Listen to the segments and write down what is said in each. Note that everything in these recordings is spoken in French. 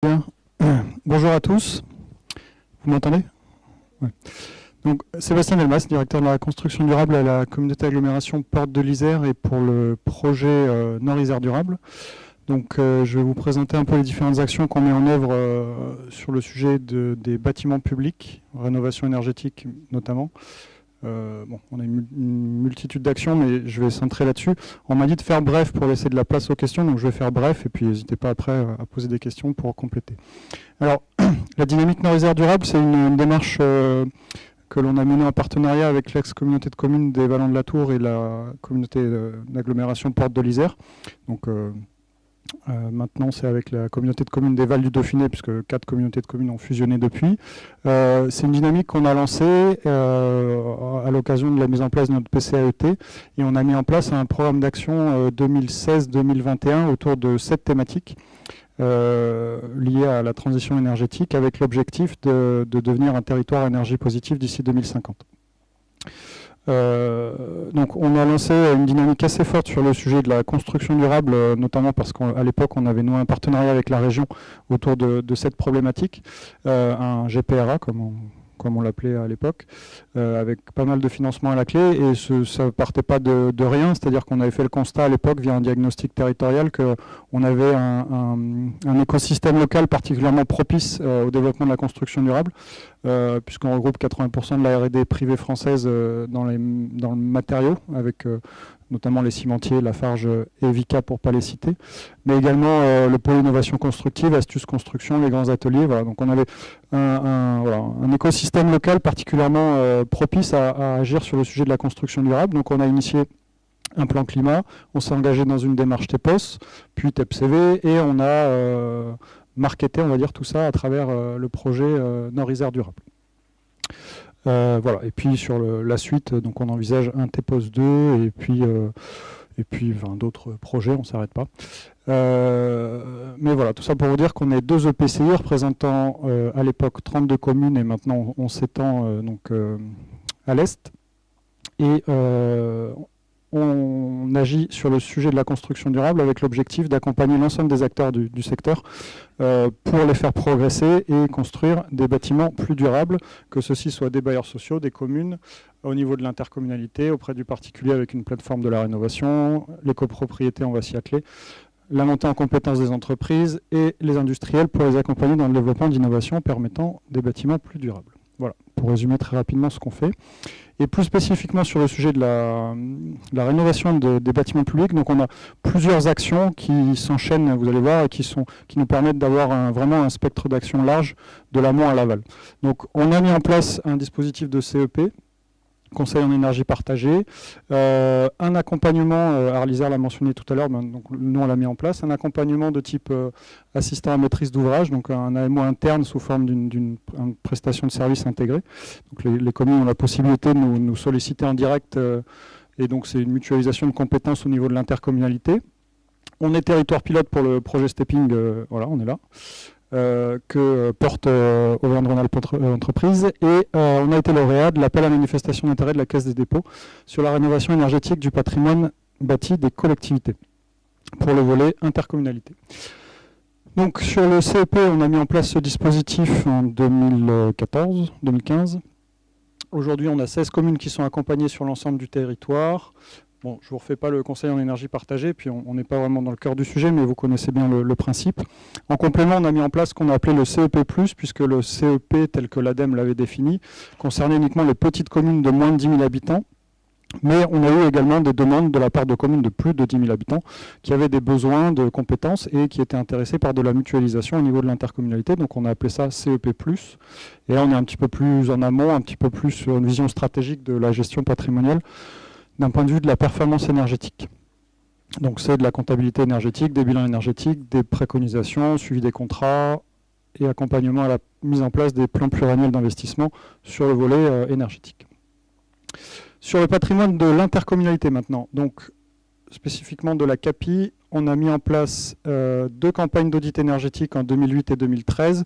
Bien. Bonjour à tous. Vous m'entendez? Ouais. Donc, Sébastien Delmas, directeur de la construction durable à la communauté d'agglomération Porte de l'Isère et pour le projet Nord-Isère durable. Donc, je vais vous présenter un peu les différentes actions qu'on met en œuvre sur le sujet des bâtiments publics, rénovation énergétique notamment. On a une multitude d'actions, mais je vais centrer là-dessus. On m'a dit de faire bref pour laisser de la place aux questions, donc je vais faire bref, et puis n'hésitez pas après à poser des questions pour compléter. Alors, la dynamique Nord-Isère durable, c'est une démarche que l'on a menée en partenariat avec l'ex-communauté de communes des Vallons de la Tour et la communauté d'agglomération Porte de l'Isère. Donc, maintenant, c'est avec la communauté de communes des Vals du Dauphiné, puisque 4 communautés de communes ont fusionné depuis. C'est une dynamique qu'on a lancée à l'occasion de la mise en place de notre PCAET, et on a mis en place un programme d'action 2016-2021 autour de 7 thématiques liées à la transition énergétique, avec l'objectif de devenir un territoire à énergie positive d'ici 2050. Donc on a lancé une dynamique assez forte sur le sujet de la construction durable, notamment parce qu'à l'époque on avait noué un partenariat avec la région autour de cette problématique, un GPRA comme on l'appelait à l'époque, avec pas mal de financement à la clé, et ça ne partait pas de rien, c'est-à-dire qu'on avait fait le constat à l'époque via un diagnostic territorial qu'on avait un écosystème local particulièrement propice au développement de la construction durable, puisqu'on regroupe 80% de la R&D privée française dans le matériau, avec notamment les cimentiers, Lafarge et Vicat pour ne pas les citer, mais également le pôle innovation constructive, Astuce Construction, les grands ateliers. Voilà. Donc on avait un écosystème local particulièrement propice à agir sur le sujet de la construction durable. Donc on a initié un plan climat, on s'est engagé dans une démarche TEPOS, puis TEPCV, et on a marketé, on va dire, tout ça à travers le projet Nord-Isère durable. Voilà. Et puis sur la suite, donc on envisage un TEPOS 2 et puis d'autres projets, on ne s'arrête pas. Mais voilà, tout ça pour vous dire qu'on est 2 EPCI représentant à l'époque 32 communes, et maintenant on s'étend à l'est. Et on agit sur le sujet de la construction durable avec l'objectif d'accompagner l'ensemble des acteurs du secteur pour les faire progresser et construire des bâtiments plus durables, que ceux-ci soient des bailleurs sociaux, des communes, au niveau de l'intercommunalité, auprès du particulier avec une plateforme de la rénovation, les copropriétés, on va s'y atteler, la montée en compétences des entreprises et les industriels pour les accompagner dans le développement d'innovations permettant des bâtiments plus durables. Voilà, pour résumer très rapidement ce qu'on fait. Et plus spécifiquement sur le sujet de la rénovation des bâtiments publics, donc on a plusieurs actions qui s'enchaînent, vous allez voir, et qui nous permettent d'avoir vraiment un spectre d'action large de l'amont à l'aval. Donc on a mis en place un dispositif de CEP, Conseil en énergie partagée, un accompagnement, Arlisère l'a mentionné tout à l'heure, donc nous on l'a mis en place, un accompagnement de type assistant à maîtrise d'ouvrage, donc un AMO interne sous forme d'une prestation de service intégrée. Donc les communes ont la possibilité de nous solliciter en direct, et donc c'est une mutualisation de compétences au niveau de l'intercommunalité. On est territoire pilote pour le projet Stepping, voilà, on est là. Que porte Auvergne-Rhône-Alpes Entreprises, et on a été lauréat de l'appel à manifestation d'intérêt de la Caisse des dépôts sur la rénovation énergétique du patrimoine bâti des collectivités pour le volet intercommunalité. Donc sur le CEP, on a mis en place ce dispositif en 2014-2015. Aujourd'hui, on a 16 communes qui sont accompagnées sur l'ensemble du territoire. Bon, je ne vous refais pas le conseil en énergie partagée, puis on n'est pas vraiment dans le cœur du sujet, mais vous connaissez bien le principe. En complément, on a mis en place ce qu'on a appelé le CEP+, puisque le CEP, tel que l'ADEME l'avait défini, concernait uniquement les petites communes de moins de 10 000 habitants. Mais on a eu également des demandes de la part de communes de plus de 10 000 habitants qui avaient des besoins de compétences et qui étaient intéressés par de la mutualisation au niveau de l'intercommunalité. Donc on a appelé ça CEP+. Et là, on est un petit peu plus en amont, un petit peu plus sur une vision stratégique de la gestion patrimoniale, d'un point de vue de la performance énergétique. Donc c'est de la comptabilité énergétique, des bilans énergétiques, des préconisations, suivi des contrats et accompagnement à la mise en place des plans pluriannuels d'investissement sur le volet énergétique. Sur le patrimoine de l'intercommunalité maintenant, donc spécifiquement de la CAPI, on a mis en place 2 campagnes d'audit énergétique en 2008 et 2013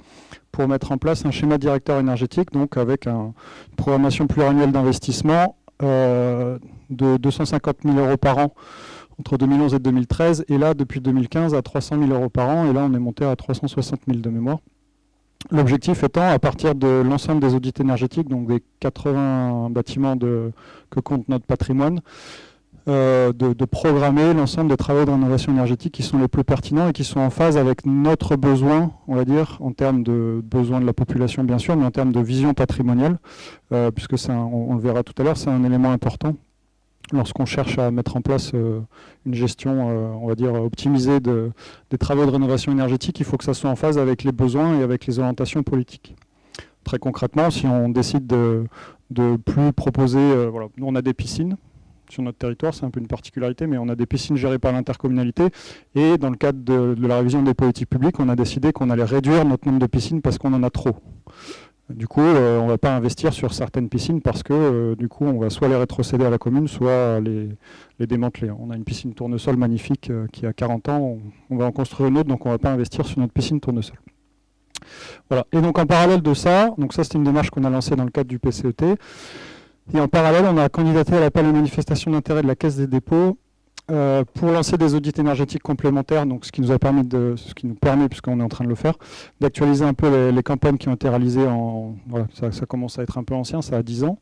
pour mettre en place un schéma directeur énergétique, donc avec une programmation pluriannuelle d'investissement de 250 000 € par an entre 2011 et 2013, et là, depuis 2015, à 300 000 € par an, et là, on est monté à 360 000 de mémoire. L'objectif étant, à partir de l'ensemble des audits énergétiques, donc des 80 bâtiments que compte notre patrimoine, de programmer l'ensemble des travaux de rénovation énergétique qui sont les plus pertinents et qui sont en phase avec notre besoin, on va dire, en termes de besoin de la population bien sûr, mais en termes de vision patrimoniale, puisque on le verra tout à l'heure, c'est un élément important lorsqu'on cherche à mettre en place une gestion, on va dire, optimisée des travaux de rénovation énergétique. Il faut que ça soit en phase avec les besoins et avec les orientations politiques. Très concrètement, si on décide de plus proposer, voilà, nous on a des piscines sur notre territoire, c'est un peu une particularité, mais on a des piscines gérées par l'intercommunalité, et dans le cadre de la révision des politiques publiques, on a décidé qu'on allait réduire notre nombre de piscines parce qu'on en a trop. Du coup, on ne va pas investir sur certaines piscines parce que du coup, on va soit les rétrocéder à la commune, soit les démanteler. On a une piscine tournesol magnifique qui a 40 ans, on va en construire une autre, donc on ne va pas investir sur notre piscine tournesol. Voilà. Et donc en parallèle de ça, donc ça c'est une démarche qu'on a lancée dans le cadre du PCET, et en parallèle, on a candidaté à l'appel aux manifestations d'intérêt de la Caisse des dépôts pour lancer des audits énergétiques complémentaires, donc ce qui nous permet, puisqu'on est en train de le faire, d'actualiser un peu les campagnes qui ont été réalisées voilà, ça commence à être un peu ancien, ça a 10 ans,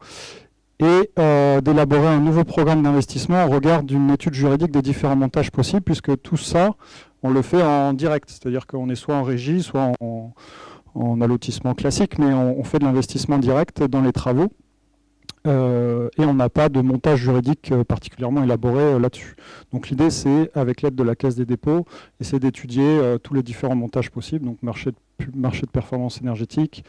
et d'élaborer un nouveau programme d'investissement au regard d'une étude juridique des différents montages possibles, puisque tout ça, on le fait en direct, c'est-à-dire qu'on est soit en régie, soit en allotissement classique, mais on fait de l'investissement direct dans les travaux. Et on n'a pas de montage juridique particulièrement élaboré là-dessus. Donc l'idée, c'est, avec l'aide de la Caisse des dépôts, essayer d'étudier tous les différents montages possibles, donc marché de performance énergétique,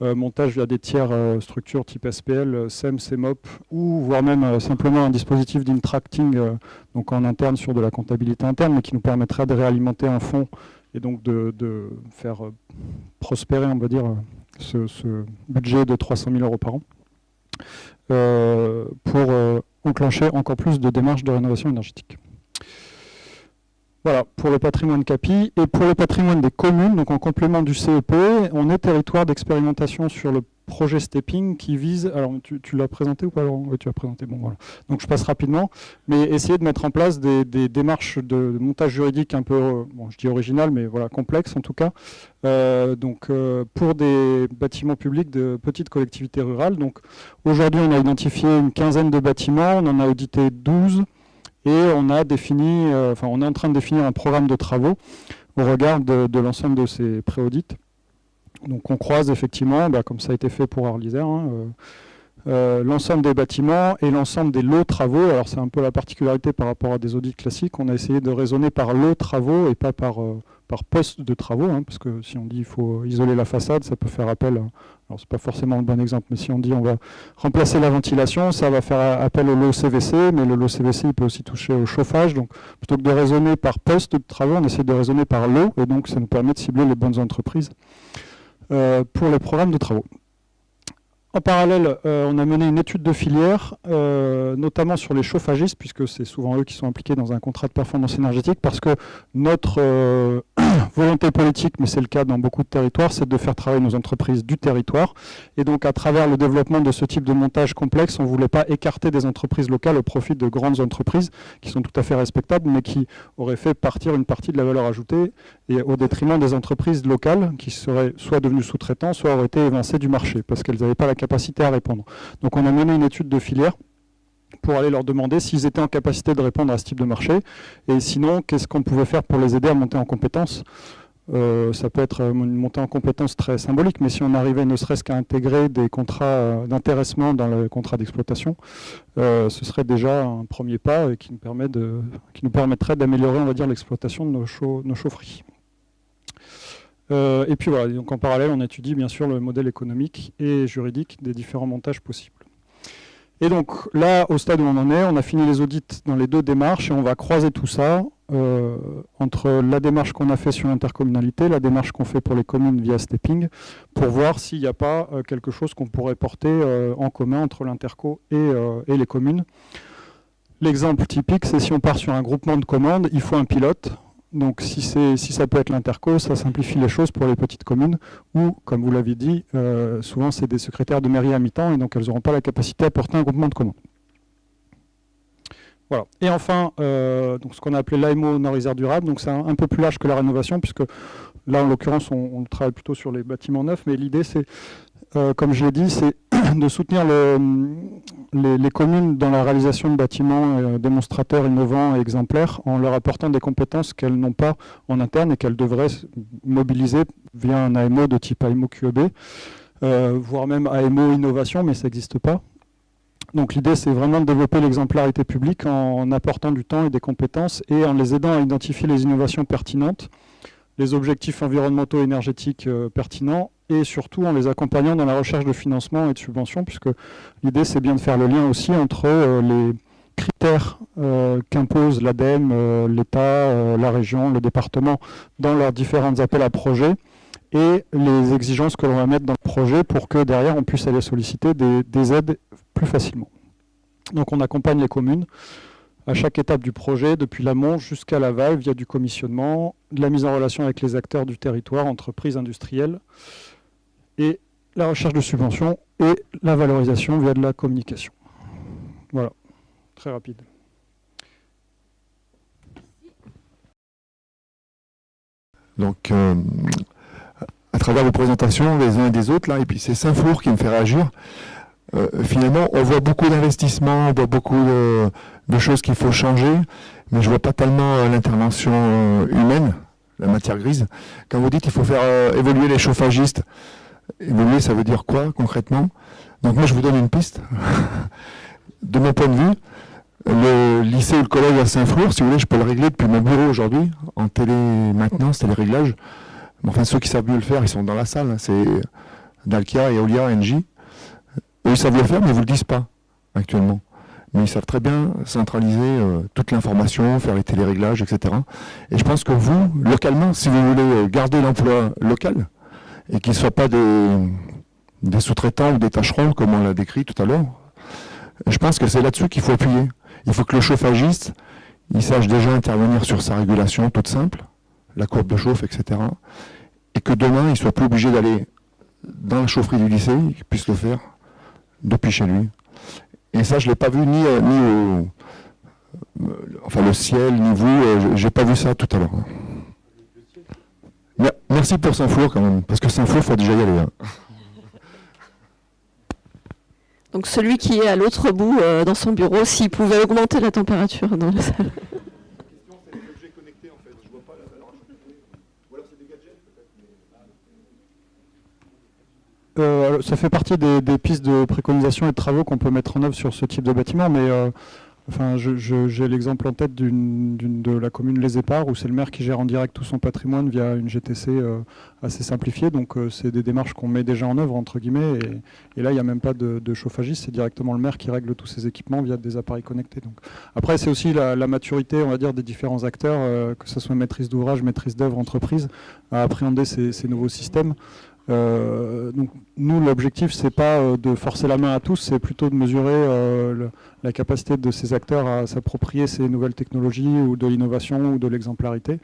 montage via des tiers structures type SPL, SEM, CEMOP, ou voire même simplement un dispositif d'intracting, donc en interne sur de la comptabilité interne, mais qui nous permettra de réalimenter un fonds et donc de faire prospérer, on va dire, ce budget de 300 000 € par an. Pour enclencher encore plus de démarches de rénovation énergétique. Voilà, pour le patrimoine CAPI. Et pour le patrimoine des communes, donc en complément du CEP, on est territoire d'expérimentation sur le projet Stepping qui vise... Alors, tu l'as présenté ou pas, Laurent ? Oui, tu l'as présenté, bon voilà. Donc je passe rapidement, mais essayer de mettre en place des démarches de montage juridique un peu, bon, je dis original, mais voilà, complexe en tout cas, pour des bâtiments publics de petites collectivités rurales. Donc aujourd'hui, on a identifié une quinzaine de bâtiments, on en a audité 12, et on a défini, on est en train de définir un programme de travaux au regard de l'ensemble de ces pré-audits. Donc on croise effectivement, comme ça a été fait pour Arlisère, l'ensemble des bâtiments et l'ensemble des lots travaux. Alors c'est un peu la particularité par rapport à des audits classiques, on a essayé de raisonner par lot travaux et pas par poste de travaux, parce que si on dit qu'il faut isoler la façade, ça peut faire appel, alors c'est pas forcément le bon exemple, mais si on dit on va remplacer la ventilation, ça va faire appel au lot CVC, mais le lot CVC il peut aussi toucher au chauffage, donc plutôt que de raisonner par poste de travaux, on essaie de raisonner par lot, et donc ça nous permet de cibler les bonnes entreprises pour les programmes de travaux. En parallèle, on a mené une étude de filière, notamment sur les chauffagistes, puisque c'est souvent eux qui sont impliqués dans un contrat de performance énergétique, parce que notre volonté politique, mais c'est le cas dans beaucoup de territoires, c'est de faire travailler nos entreprises du territoire. Et donc, à travers le développement de ce type de montage complexe, on ne voulait pas écarter des entreprises locales au profit de grandes entreprises, qui sont tout à fait respectables, mais qui auraient fait partir une partie de la valeur ajoutée, et au détriment des entreprises locales, qui seraient soit devenues sous-traitants, soit auraient été évincées du marché, parce qu'elles n'avaient pas la capacité à répondre. Donc on a mené une étude de filière pour aller leur demander s'ils étaient en capacité de répondre à ce type de marché, et sinon, qu'est-ce qu'on pouvait faire pour les aider à monter en compétences. Ça peut être une montée en compétences très symbolique, mais si on arrivait ne serait-ce qu'à intégrer des contrats d'intéressement dans le contrat d'exploitation, ce serait déjà un premier pas et qui nous permettrait d'améliorer, on va dire, l'exploitation de nos chaufferies. Et puis voilà, donc en parallèle, on étudie bien sûr le modèle économique et juridique des différents montages possibles. Et donc là, au stade où on en est, on a fini les audits dans les deux démarches et on va croiser tout ça entre la démarche qu'on a fait sur l'intercommunalité, la démarche qu'on fait pour les communes via Stepping, pour voir s'il n'y a pas quelque chose qu'on pourrait porter en commun entre l'interco et les communes. L'exemple typique, c'est si on part sur un groupement de commandes, il faut un pilote. Donc si ça peut être l'interco, ça simplifie les choses pour les petites communes où, comme vous l'avez dit, souvent c'est des secrétaires de mairie à mi-temps et donc elles n'auront pas la capacité à porter un groupement de commandes. Voilà. Et enfin, donc ce qu'on a appelé l'AMO Nord-Isère durable, donc c'est un peu plus large que la rénovation, puisque là, en l'occurrence, on travaille plutôt sur les bâtiments neufs, mais l'idée, c'est, comme je l'ai dit, c'est de soutenir les communes dans la réalisation de bâtiments démonstrateurs, innovants et exemplaires, en leur apportant des compétences qu'elles n'ont pas en interne et qu'elles devraient mobiliser via un AMO de type AMO QEB, voire même AMO Innovation, mais ça n'existe pas. Donc l'idée, c'est vraiment de développer l'exemplarité publique en apportant du temps et des compétences et en les aidant à identifier les innovations pertinentes, les objectifs environnementaux et énergétiques pertinents, et surtout en les accompagnant dans la recherche de financement et de subventions, puisque l'idée, c'est bien de faire le lien aussi entre les critères qu'impose l'ADEME, l'État, la région, le département, dans leurs différents appels à projets, et les exigences que l'on va mettre dans le projet pour que derrière on puisse aller solliciter des aides plus facilement. Donc on accompagne les communes à chaque étape du projet, depuis l'amont jusqu'à l'aval, via du commissionnement, de la mise en relation avec les acteurs du territoire, entreprises industrielles, et la recherche de subventions et la valorisation via de la communication. Voilà, très rapide. Donc, à travers vos présentations des uns et des autres, là, et puis c'est Saint-Flour qui me fait réagir. Finalement, on voit beaucoup d'investissements, on voit beaucoup de choses qu'il faut changer, mais je ne vois pas tellement l'intervention humaine, la matière grise. Quand vous dites qu'il faut faire évoluer les chauffagistes, évoluer, ça veut dire quoi concrètement? Donc moi, je vous donne une piste. De mon point de vue, le lycée ou le collège à Saint-Flour, si vous voulez, je peux le régler depuis mon bureau aujourd'hui, en télé-maintenance, télé-réglage. Enfin, ceux qui savent mieux le faire, ils sont dans la salle. Hein. C'est Dalkia, Eolia, Engie. Eux, ils savent le faire, mais ils ne vous le disent pas actuellement. Mais ils savent très bien centraliser toute l'information, faire les téléréglages, etc. Et je pense que vous, localement, si vous voulez garder l'emploi local, et qu'il ne soit pas des sous-traitants ou des tâcherons, comme on l'a décrit tout à l'heure, je pense que c'est là-dessus qu'il faut appuyer. Il faut que le chauffagiste, il sache déjà intervenir sur sa régulation toute simple, la courbe de chauffe, etc. Et que demain, il ne soit plus obligé d'aller dans la chaufferie du lycée, qu'il puisse le faire depuis chez lui. Et ça, je ne l'ai pas vu ni au... Enfin, le ciel, ni vous, j'ai pas vu ça tout à l'heure. Merci pour Saint-Flour quand même, parce que Saint-Flour, il faut déjà y aller. Hein. Donc celui qui est à l'autre bout, dans son bureau, s'il pouvait augmenter la température dans la salle. Ça fait partie des pistes de préconisation et de travaux qu'on peut mettre en œuvre sur ce type de bâtiment, mais enfin, j'ai l'exemple en tête de la commune Les Éparts, où c'est le maire qui gère en direct tout son patrimoine via une GTC assez simplifiée. Donc c'est des démarches qu'on met déjà en œuvre, entre guillemets, et là il n'y a même pas de chauffagiste, c'est directement le maire qui règle tous ses équipements via des appareils connectés. Donc. Après, c'est aussi la maturité, on va dire, des différents acteurs, que ce soit maîtrise d'ouvrage, maîtrise d'œuvre, entreprise, à appréhender ces nouveaux systèmes. Donc nous, l'objectif, c'est pas de forcer la main à tous, c'est plutôt de mesurer la capacité de ces acteurs à s'approprier ces nouvelles technologies ou de l'innovation ou de l'exemplarité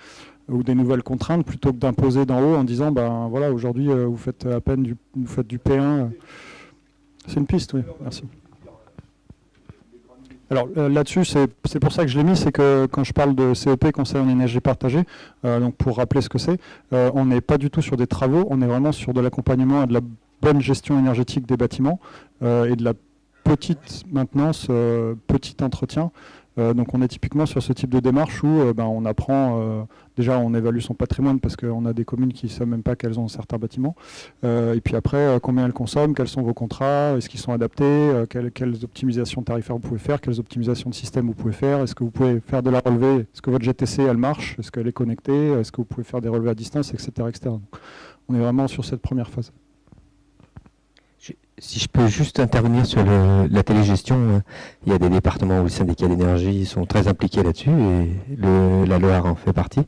ou des nouvelles contraintes, plutôt que d'imposer d'en haut en disant ben voilà, aujourd'hui vous faites à peine vous faites du P1. C'est une piste, oui, merci. Alors là-dessus, c'est pour ça que je l'ai mis, c'est que quand je parle de CEP, Conseil en énergie partagée, donc pour rappeler ce que c'est, on n'est pas du tout sur des travaux, on est vraiment sur de l'accompagnement et de la bonne gestion énergétique des bâtiments et de la petite maintenance, petit entretien. Donc on est typiquement sur ce type de démarche où on apprend, déjà on évalue son patrimoine parce qu'on a des communes qui ne savent même pas qu'elles ont certains bâtiments. Et puis après, combien elles consomment, quels sont vos contrats, est-ce qu'ils sont adaptés, quelles optimisations tarifaires vous pouvez faire, quelles optimisations de système vous pouvez faire, est-ce que vous pouvez faire de la relevée, est-ce que votre GTC elle marche, est-ce qu'elle est connectée, est-ce que vous pouvez faire des relevés à distance, etc. Donc, on est vraiment sur cette première phase. Si je peux juste intervenir sur la télégestion, il y a des départements où les syndicats d'énergie sont très impliqués là-dessus et la Loire en fait partie.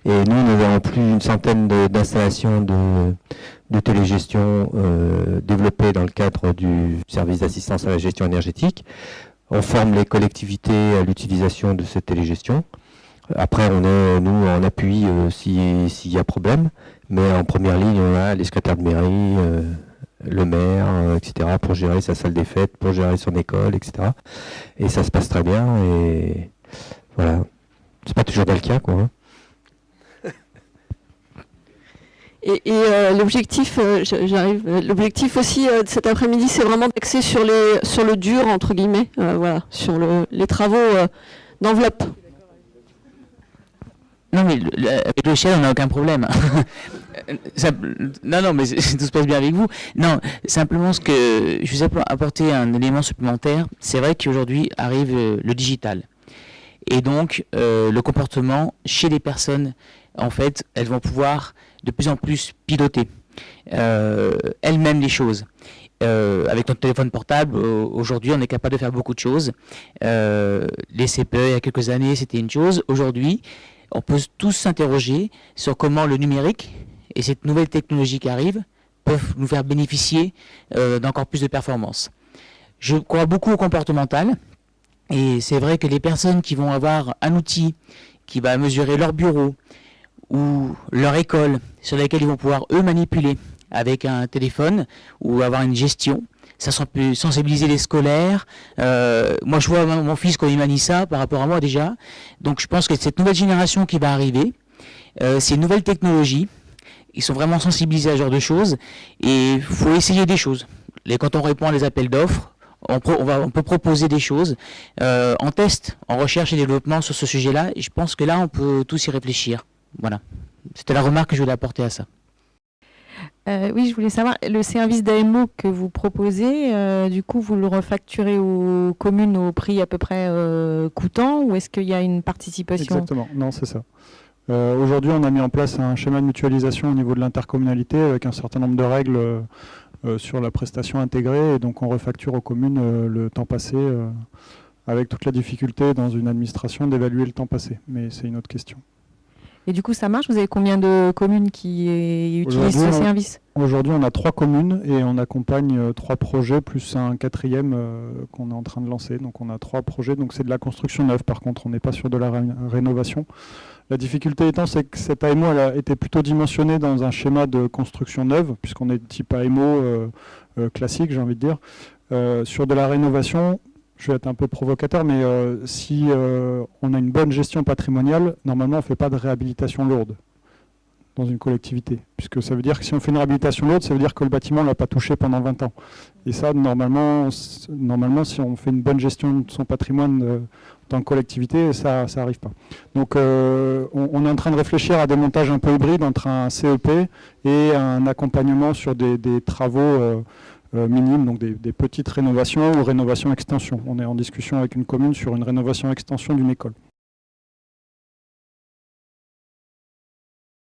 Et nous avons plus d'une centaine d'installations de télégestion développées dans le cadre du service d'assistance à la gestion énergétique. On forme les collectivités à l'utilisation de cette télégestion. Après, on est, nous, en appui s'il y a problème, mais en première ligne, on a les secrétaires de mairie, le maire, etc., pour gérer sa salle des fêtes, pour gérer son école, etc. Et ça se passe très bien, et voilà. C'est pas toujours le cas, quoi. Hein. L'objectif, l'objectif aussi de cet après-midi, c'est vraiment d'axer sur le dur, entre guillemets, voilà, sur les travaux d'enveloppe. Non, mais avec le ciel, on n'a aucun problème. Non, mais tout se passe bien avec vous. Non, simplement je vous ai apporté un élément supplémentaire. C'est vrai qu'aujourd'hui arrive le digital. Et donc, le comportement chez les personnes, en fait, elles vont pouvoir de plus en plus piloter elles-mêmes les choses. Avec notre téléphone portable, aujourd'hui, on est capable de faire beaucoup de choses. Les CPE, il y a quelques années, c'était une chose. Aujourd'hui, on peut tous s'interroger sur comment le numérique et cette nouvelle technologie qui arrive peuvent nous faire bénéficier d'encore plus de performances. Je crois beaucoup au comportemental, et c'est vrai que les personnes qui vont avoir un outil qui va mesurer leur bureau ou leur école, sur laquelle ils vont pouvoir eux manipuler avec un téléphone ou avoir une gestion, ça peut sensibiliser les scolaires. Moi, je vois mon fils quand il manie ça par rapport à moi déjà. Donc, je pense que cette nouvelle génération qui va arriver, c'est une nouvelle technologie. Ils sont vraiment sensibilisés à ce genre de choses. Et il faut essayer des choses. Et quand on répond à des appels d'offres, on peut proposer des choses en test, en recherche et développement sur ce sujet-là. Et je pense que là, on peut tous y réfléchir. Voilà. C'était la remarque que je voulais apporter à ça. Oui, je voulais savoir, le service d'AMO que vous proposez, du coup, vous le refacturez aux communes au prix à peu près coûtant, ou est-ce qu'il y a une participation? Exactement, non, c'est ça. Aujourd'hui, on a mis en place un schéma de mutualisation au niveau de l'intercommunalité avec un certain nombre de règles sur la prestation intégrée, et donc on refacture aux communes le temps passé avec toute la difficulté dans une administration d'évaluer le temps passé, mais c'est une autre question. Et du coup, ça marche? Vous avez combien de communes qui utilisent ce service? Aujourd'hui, on a 3 communes et on accompagne 3 projets, plus un 4e qu'on est en train de lancer. Donc on a 3 projets, donc c'est de la construction neuve par contre, on n'est pas sur de la rénovation. La difficulté étant, c'est que cette AMO elle a été plutôt dimensionnée dans un schéma de construction neuve, puisqu'on est de type AMO classique, j'ai envie de dire. Sur de la rénovation, je vais être un peu provocateur, mais si on a une bonne gestion patrimoniale, normalement on ne fait pas de réhabilitation lourde dans une collectivité. Puisque ça veut dire que si on fait une réhabilitation lourde, ça veut dire que le bâtiment ne l'a pas touché pendant 20 ans. Et ça, normalement si on fait une bonne gestion de son patrimoine dans la collectivité, ça n'arrive pas. Donc on est en train de réfléchir à des montages un peu hybrides entre un CEP et un accompagnement sur des travaux minimes, donc des petites rénovations ou rénovations extension. On est en discussion avec une commune sur une rénovation extension d'une école.